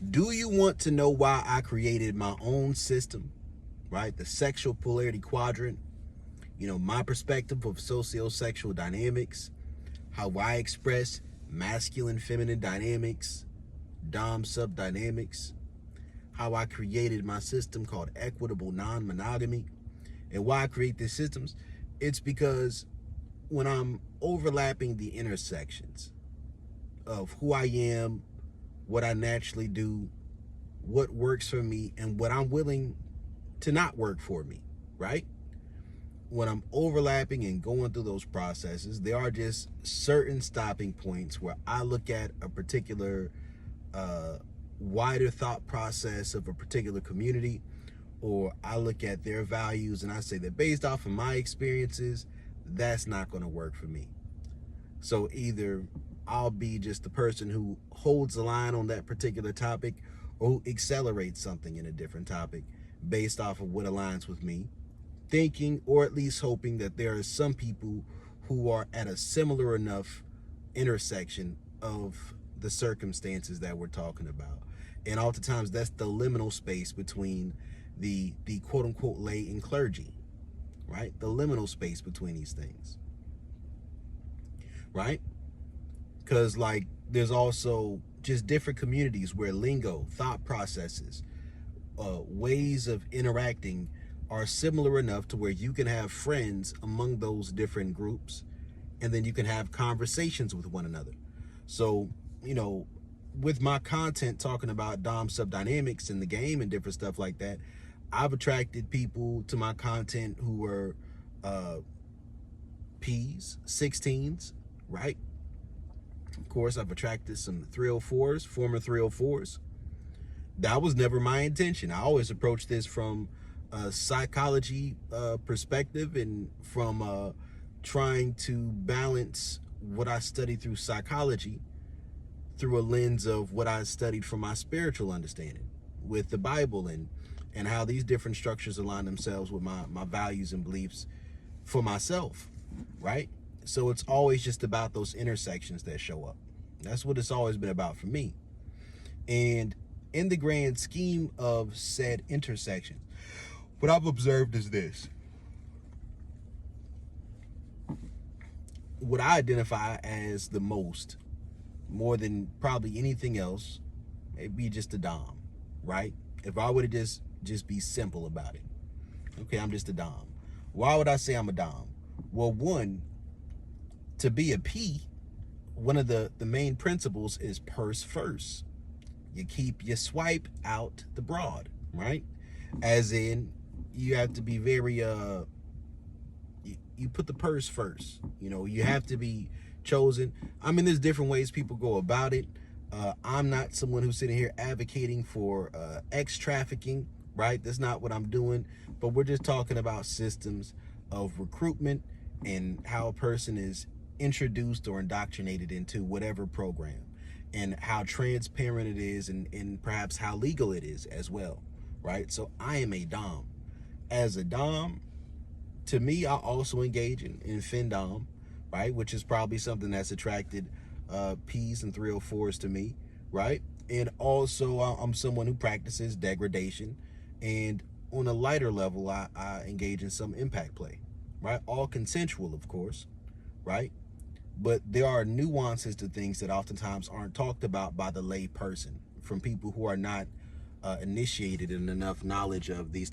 Do you want to know why I created my own system, right? The sexual polarity quadrant, my perspective of sociosexual dynamics, how I express masculine, feminine dynamics, Dom sub dynamics, how I created my system called equitable non-monogamy, and why I create these systems? It's because when I'm overlapping the intersections of who I am, what I naturally do, what works for me, and what I'm willing to not work for me, right? When I'm overlapping and going through those processes, there are just certain stopping points where I look at a particular wider thought process of a particular community, or I look at their values and I say that based off of my experiences, that's not going to work for me. So either I'll be just the person who holds the line on that particular topic, or who accelerates something in a different topic based off of what aligns with me, thinking or at least hoping that there are some people who are at a similar enough intersection of the circumstances that we're talking about. And oftentimes that's the liminal space between the quote unquote lay and clergy, right? The liminal space between these things, right? Because there's also just different communities where lingo, thought processes, ways of interacting are similar enough to where you can have friends among those different groups, and then you can have conversations with one another. So, with my content talking about Dom sub dynamics in the game and different stuff like that, I've attracted people to my content who were P's, 16s, right? Of course, I've attracted some 304s, former 304s. That was never my intention. I always approached this from a psychology perspective, and from trying to balance what I studied through psychology through a lens of what I studied from my spiritual understanding with the Bible, and how these different structures align themselves with my values and beliefs for myself, right? So it's always just about those intersections that show up. That's what it's always been about for me. And in the grand scheme of said intersections, what I've observed is this. What I identify as the most, more than probably anything else, it'd be just a Dom, right? If I were to just be simple about it. Okay, I'm just a Dom. Why would I say I'm a Dom? Well, one, to be a P, one of the main principles is purse first. You keep your swipe out the broad, right? As in, you have to be very, you put the purse first. You have to be chosen. I mean, there's different ways people go about it. I'm not someone who's sitting here advocating for X trafficking, right? That's not what I'm doing. But we're just talking about systems of recruitment and how a person is introduced or indoctrinated into whatever program, and how transparent it is, and perhaps how legal it is as well, right? So I am a Dom. As a Dom, to me, I also engage in FinDom, right? Which is probably something that's attracted P's and 304s to me, right? And also I'm someone who practices degradation, and on a lighter level, I engage in some impact play, right? All consensual, of course, right? But there are nuances to things that oftentimes aren't talked about by the lay person, from people who are not initiated in enough knowledge of these